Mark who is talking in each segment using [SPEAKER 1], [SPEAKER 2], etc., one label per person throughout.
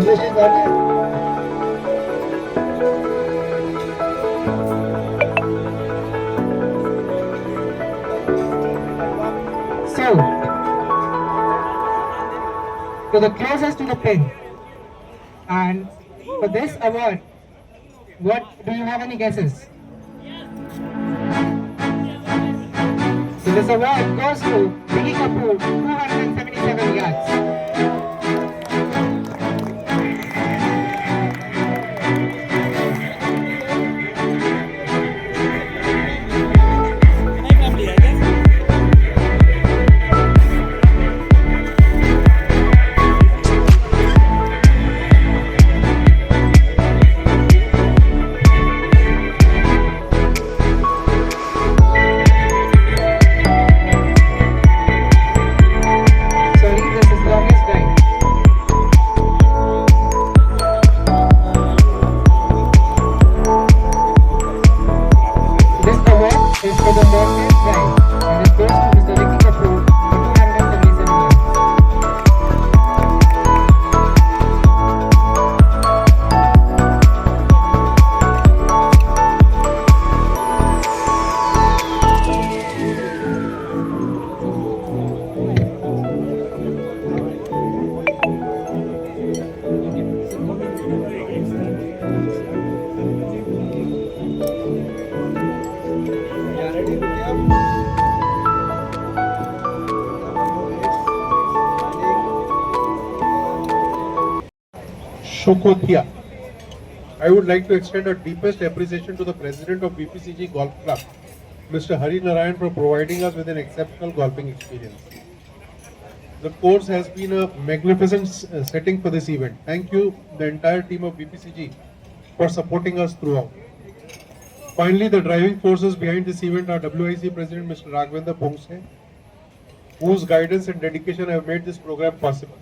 [SPEAKER 1] Congratulations on so to the closest to the pin. And for this award, what do you have any guesses? So this award goes to Vicky Kapoor, 277 yards. Sorry, this is longest ride. This award is for the longest ride and it goes to Mr. Vicky Kapoor for 277 yards.
[SPEAKER 2] Shokotia. I would like to extend our deepest appreciation to the President of BPCG Golf Club, Mr. Hari Narayan, for providing us with an exceptional golfing experience. The course has been a magnificent setting for this event. Thank you, the entire team of BPCG, for supporting us throughout. Finally, the driving forces behind this event are WIC President Mr. Raghavendra Bongse, whose guidance and dedication have made this program possible.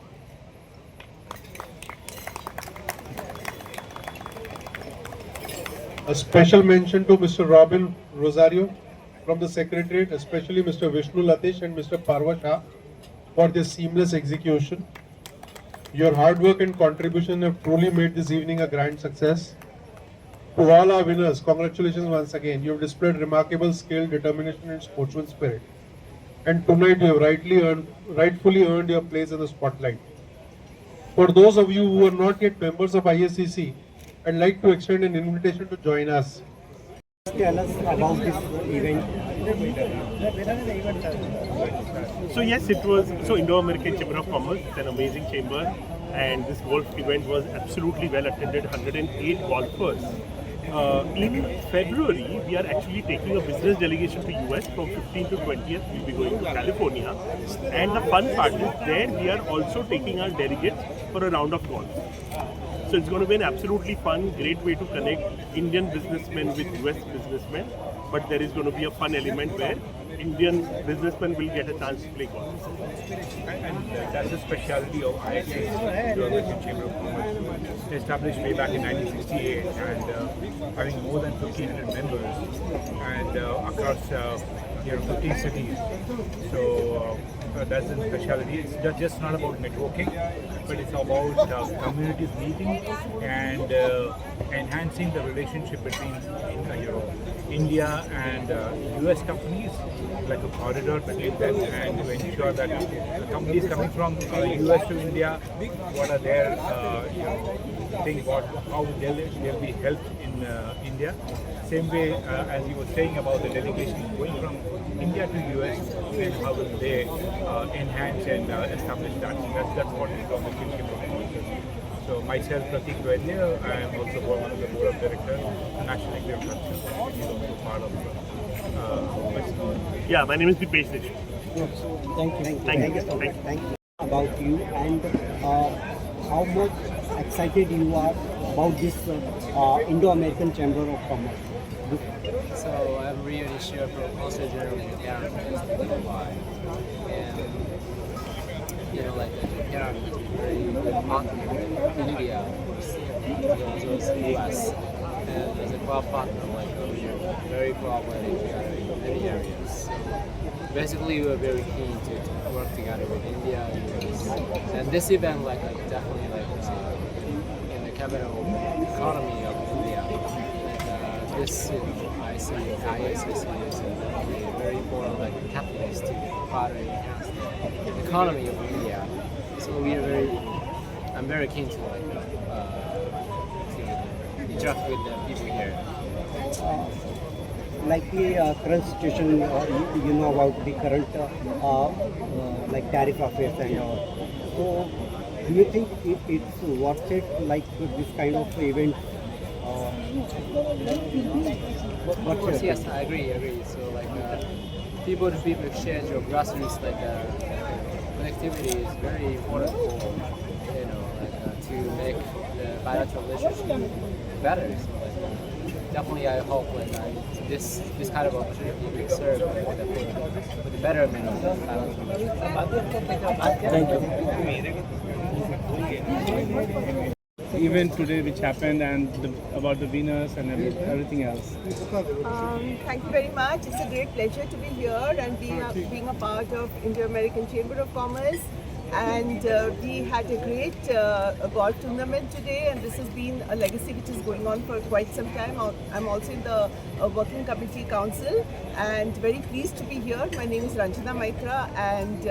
[SPEAKER 2] A special mention to Mr. Robin Rosario from the Secretariat, especially Mr. Vishnu Latish and Mr. Parva Shah for their seamless execution. Your hard work and contribution have truly made this evening a grand success. To all our winners, congratulations once again. You have displayed remarkable skill, determination and sportsman spirit. And tonight you have rightfully earned your place in the spotlight. For those of you who are not yet members of ISCC, I'd like to extend an invitation to join us.
[SPEAKER 3] Tell us about this event.
[SPEAKER 4] So yes, it was Indo-American Chamber of Commerce. It's an amazing chamber, and this golf event was absolutely well attended. 108 golfers. In February, we are actually taking a business delegation to US from 15th to 20th. We'll be going to California, and the fun part is there we are also taking our delegates for a round of golf. So it's going to be an absolutely fun, great way to connect Indian businessmen with US businessmen. But there is going to be a fun element where Indian businessmen will get a chance to play golf.
[SPEAKER 5] And that's the specialty of ISCC, the American Chamber of Commerce, established way back in 1968, and having more than 1,500 members, and across 15 cities. So that's the specialty. It's just not about networking, but it's about communities meeting and enhancing the relationship between India and US companies, like a corridor between them, and to ensure that the companies coming from US to India, what are their things, how they'll be helped in India. Same way as you were saying about the delegation going from India to US, then how will they enhance and establish that? That's what is on the Chamber of Commerce. So myself, Pratik Vaidya, I am also one of the board of directors, the National Executive Council, and he's also part of
[SPEAKER 4] Yeah, my name is Dipesh Deshmukh.
[SPEAKER 3] Thank you. Thank you. About you and how much excited you are about this Indo-American Chamber of Commerce.
[SPEAKER 6] So I'm Rio Nishio from Consul General of Japan. And like Japan is a very good partner in India, as well as the US. And as a club partner, we're very cooperative together in many areas. So basically, we're very keen to work together with India and US. And this event, definitely capital economy of India. This, I see ISSC is a very important catalyst to further enhance the economy of India. So I'm very keen to interact with the people here.
[SPEAKER 3] Like the current situation, you know about the current like tariff affairs and all. So, do you think it's worth it, like this kind of event?
[SPEAKER 6] Of course, yes, I agree. So people-to-people exchange or grassroots connectivity is very important for to make the bilateral relationship better. So definitely, I hope this kind of opportunity will serve for the betterment of the bilateral relationship.
[SPEAKER 3] Thank you.
[SPEAKER 7] Event today which happened and about the winners and everything else.
[SPEAKER 8] Thank you very much. It's a great pleasure to be here and being a part of Indo-American Chamber of Commerce. And we had a great golf tournament today, and this has been a legacy which is going on for quite some time. I'm also in the Working Committee Council and very pleased to be here. My name is Ranjana Maitra, and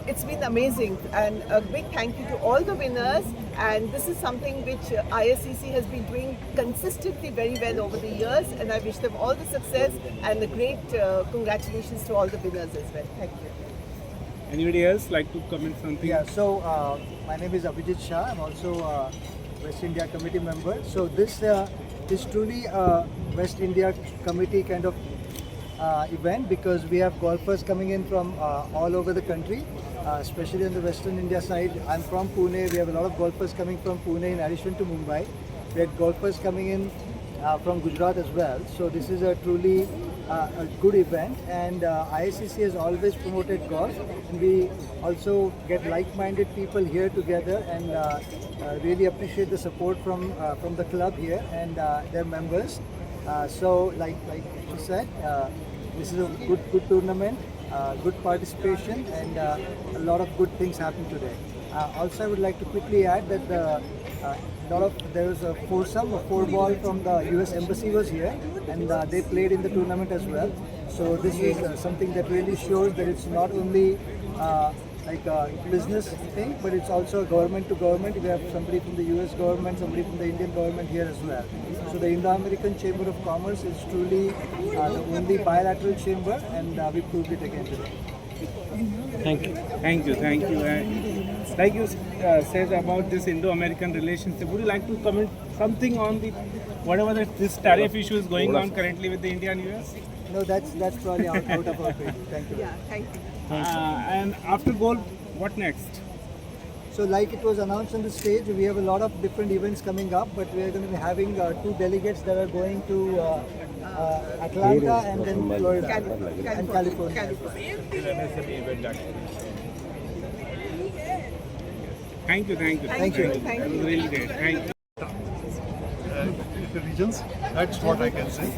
[SPEAKER 8] it's been amazing, and a big thank you to all the winners. And this is something which ISCC has been doing consistently very well over the years, and I wish them all the success and a great congratulations to all the winners as well. Thank you.
[SPEAKER 7] Anybody else like to comment something?
[SPEAKER 9] Yeah, so my name is Abhijit Shah. I'm also a West India Committee member. So this is truly a West India Committee kind of event, because we have golfers coming in from all over the country, especially on the Western India side. I'm from Pune. We have a lot of golfers coming from Pune in addition to Mumbai. We had golfers coming in from Gujarat as well. So this is a truly a good event, and ISCC has always promoted golf, and we also get like-minded people here together, and really appreciate the support from the club here and their members. So like she said, this is a good tournament, good participation, and a lot of good things happened today. Also, I would like to quickly add that there was a foursome, a four-ball from the US Embassy was here, and they played in the tournament as well. So this is something that really shows that it's not only like a business thing, but it's also government to government. We have somebody from the US government, somebody from the Indian government here as well. So the Indo-American Chamber of Commerce is truly the only bilateral chamber, and we proved it again today.
[SPEAKER 7] Thank you. Thank you. Thank you. Like you said about this Indo-American relationship, would you like to comment something on the whatever this tariff issue is going on currently with the India and US?
[SPEAKER 9] No, that's probably out of our pay. Thank you.
[SPEAKER 8] Yeah, thank you.
[SPEAKER 7] And after golf, what next?
[SPEAKER 9] So like it was announced on the stage, we have a lot of different events coming up, but we are going to be having two delegates that are going to Atlanta and then Florida and California.
[SPEAKER 7] Thank you.
[SPEAKER 8] Thank you.
[SPEAKER 7] That was really great. Thank you.
[SPEAKER 2] The regions, that's what I can say.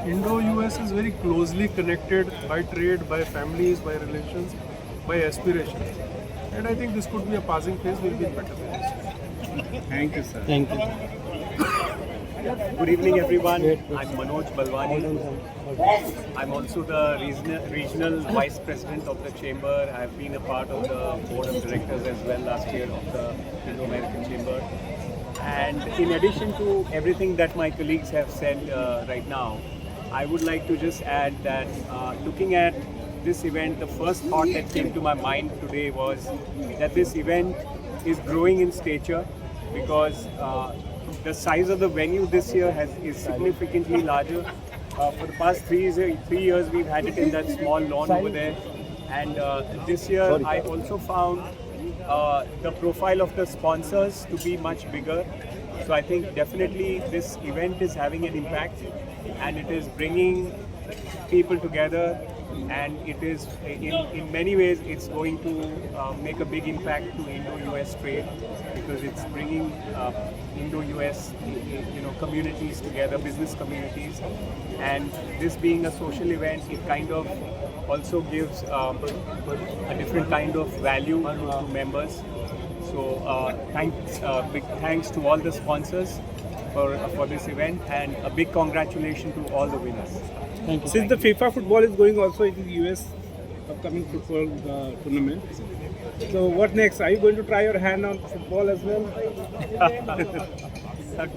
[SPEAKER 2] Indo-US is very closely connected by trade, by families, by relations, by aspirations. And I think this could be a passing phase, we'll be in better place.
[SPEAKER 7] Thank you, sir.
[SPEAKER 3] Thank you.
[SPEAKER 10] Good evening, everyone. I'm Manoj Balwani. I'm also the regional vice president of the chamber. I've been a part of the board of directors as well last year of the Indo-American Chamber. And in addition to everything that my colleagues have said right now, I would like to just add that looking at this event, the first thought that came to my mind today was that this event is growing in stature, because the size of the venue this year is significantly larger. For the past 3 years, we've had it in that small lawn over there. And this year, I also found the profile of the sponsors to be much bigger. So I think definitely this event is having an impact, and it is bringing people together, and it is in many ways it's going to make a big impact to Indo-US trade, because it's bringing Indo-US communities together, business communities, and this being a social event, it kind of also gives a different kind of value to members. So big thanks to all the sponsors for this event, and a big congratulations to all the winners.
[SPEAKER 7] Since the FIFA football is going also in the US upcoming football tournament, so what next? Are you going to try your hand on football as well?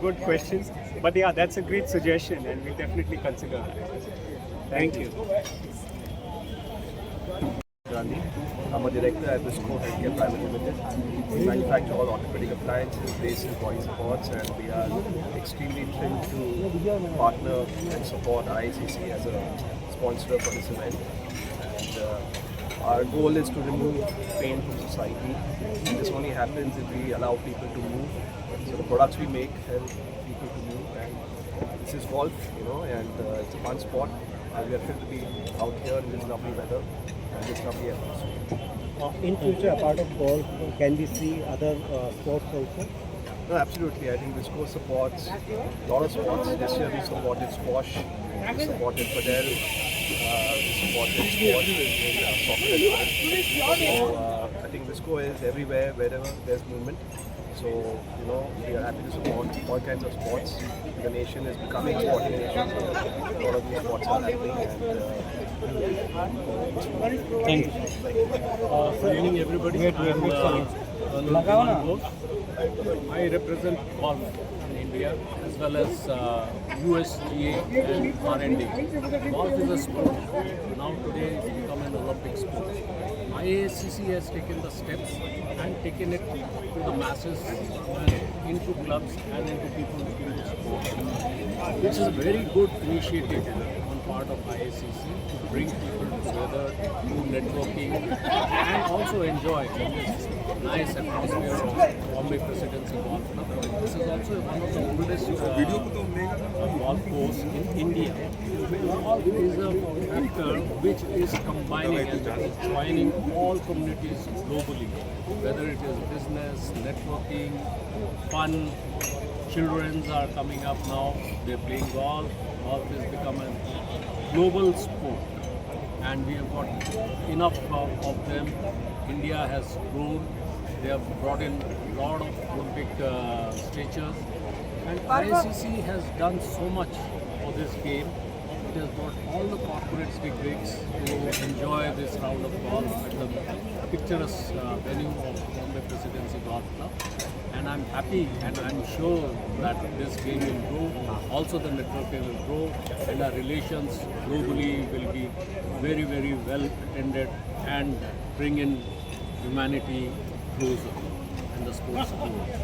[SPEAKER 10] Good questions, but yeah, that's a great suggestion, and we'll definitely consider that. Thank you.
[SPEAKER 11] Gandhi. I'm a director at Visco Healthcare Private Limited. We manufacture all orthopedic appliances, braces, body supports, and we are extremely thrilled to partner and support IACC as a sponsor for this event. And our goal is to remove pain from society. And this only happens if we allow people to move. So the products we make help people to move. And this is golf, and it's a fun sport. And we are thrilled to be out here in this lovely weather and this lovely atmosphere.
[SPEAKER 3] In future, apart of golf, can we see other sports also?
[SPEAKER 11] No, absolutely. I think Visco supports a lot of sports. This year we supported squash, we supported padel, we supported sport in soccer as well. So I think Visco is everywhere, wherever there's movement. So, we are happy to support all kinds of sports. The nation is becoming a sporting nation, so a lot of these sports are happening.
[SPEAKER 7] Thank you.
[SPEAKER 12] Good evening, everybody. I represent golf in India as well as USGA and R&D. Golf is a sport. Now today it's become an Olympic sport. IACC has taken the steps and taken it to the masses, into clubs and into people in the sport. This is a very good initiative on part of IACC to bring people together, do networking, and also enjoy this nice atmosphere of Bombay Presidency Golf Club. This is also one of the oldest golf course in India. Golf is a factor which is combining and joining all communities globally, whether it is business, networking, fun. Children are coming up now, they're playing golf. Golf has become a global sport, and we have got enough of them. India has grown, they have brought in a lot of Olympic statures, and IACC has done so much for this game. It has brought all the corporates, big wigs, to enjoy this round of golf at the picturesque venue of Bombay Presidency Golf Club. And I'm happy, and I'm sure that this game will grow. Also the networking will grow, and our relations globally will be very, very well attended and bring in humanity closer and the sports closer.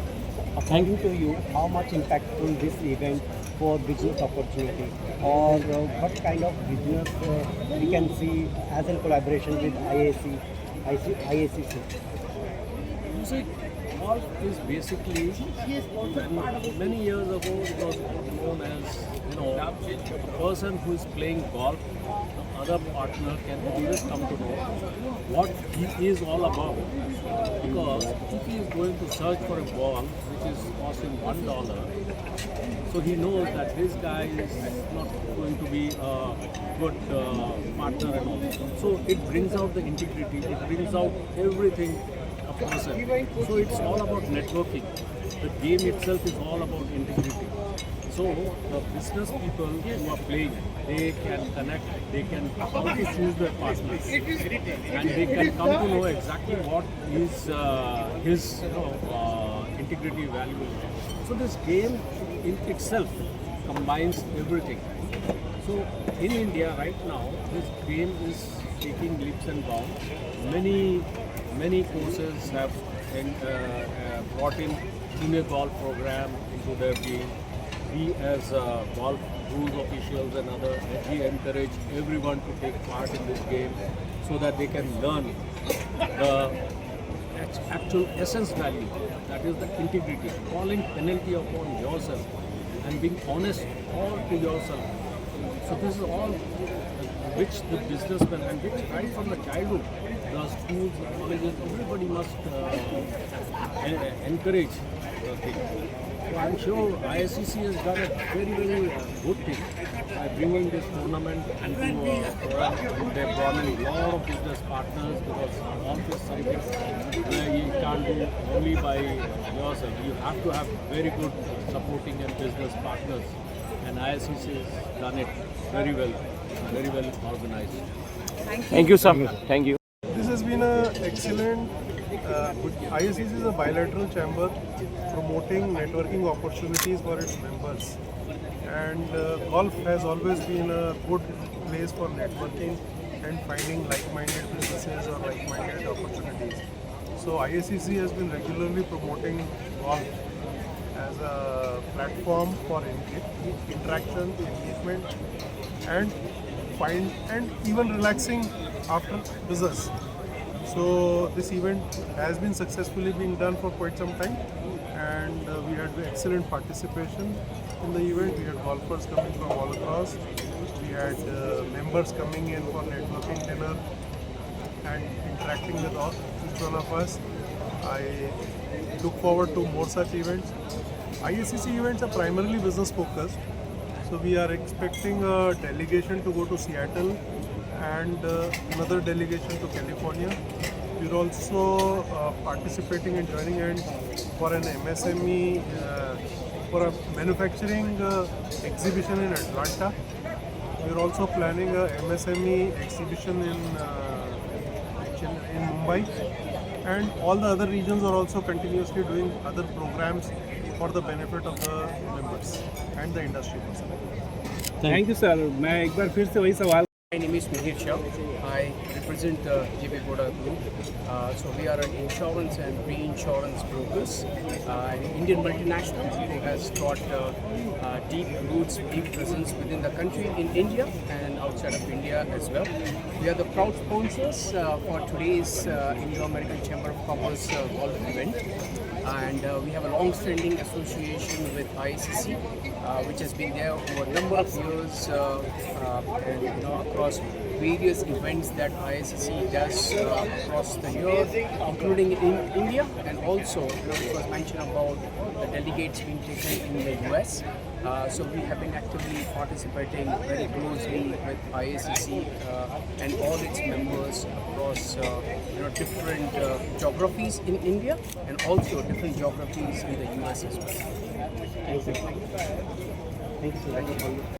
[SPEAKER 3] According to you, how much impactful this event for business opportunity, or what kind of business we can see as in collaboration with IACC?
[SPEAKER 12] You see, golf is basically, many years ago it was known as, a person who is playing golf, the other partner can always come to know what he is all about. Because if he is going to search for a ball which is costing $1, so he knows that this guy is not going to be a good partner and all. So it brings out the integrity, it brings out everything a person. So it's all about networking. The game itself is all about integrity. So the business people who are playing, they can connect, they can also choose their partners, and they can come to know exactly what is his integrity value. So this game in itself combines everything. So in India right now, this game is taking leaps and bounds. Many courses have brought in junior golf program into their game. We as golf rules officials and others, we encourage everyone to take part in this game so that they can learn the actual essence value, that is the integrity, calling penalty upon yourself and being honest all to yourself. So this is all which the businessman, and which right from the childhood the schools, the colleges, everybody must encourage the thing. So I'm sure ISCC has done a very, very good thing by bringing this tournament into a forum. They've brought in a lot of business partners because golf is something where you can't do only by yourself. You have to have very good supporting and business partners. And ISCC has done it very well organized.
[SPEAKER 10] Thank you, sir. Thank you.
[SPEAKER 2] This has been an excellent. ISCC is a bilateral chamber promoting networking opportunities for its members, and golf has always been a good place for networking and finding like-minded businesses or like-minded opportunities. So ISCC has been regularly promoting golf as a platform for interaction, engagement, and even relaxing after business. So this event has been successfully being done for quite some time, and we had excellent participation in the event. We had golfers coming from all across. We had members coming in for networking dinner and interacting with each one of us. I look forward to more such events. ISCC events are primarily business focused, so we are expecting a delegation to go to Seattle and another delegation to California. We're also participating and joining in for an MSME, for a manufacturing exhibition in Atlanta. We're also planning a MSME exhibition in Mumbai, and all the other regions are also continuously doing other programs for the benefit of the members and the industry personnel.
[SPEAKER 7] Thank you, sir. मैं एक बार फिर से वही सवाल.
[SPEAKER 13] My name is Mihir Shah. I represent the JP Boda Group. So we are an insurance and reinsurance brokers, an Indian multinational who has got deep roots, deep presence within the country in India and outside of India as well. We are the proud sponsors for today's Indo-American Chamber of Commerce golf event. And we have a long-standing association with ISCC, which has been there over a number of years, and across various events that ISCC does across the year, including in India, and also it was mentioned about the delegates being taken in the US. So we have been actively participating very closely with ISCC and all its members across different geographies in India and also different geographies in the US as well.
[SPEAKER 3] Thank you. Thank you.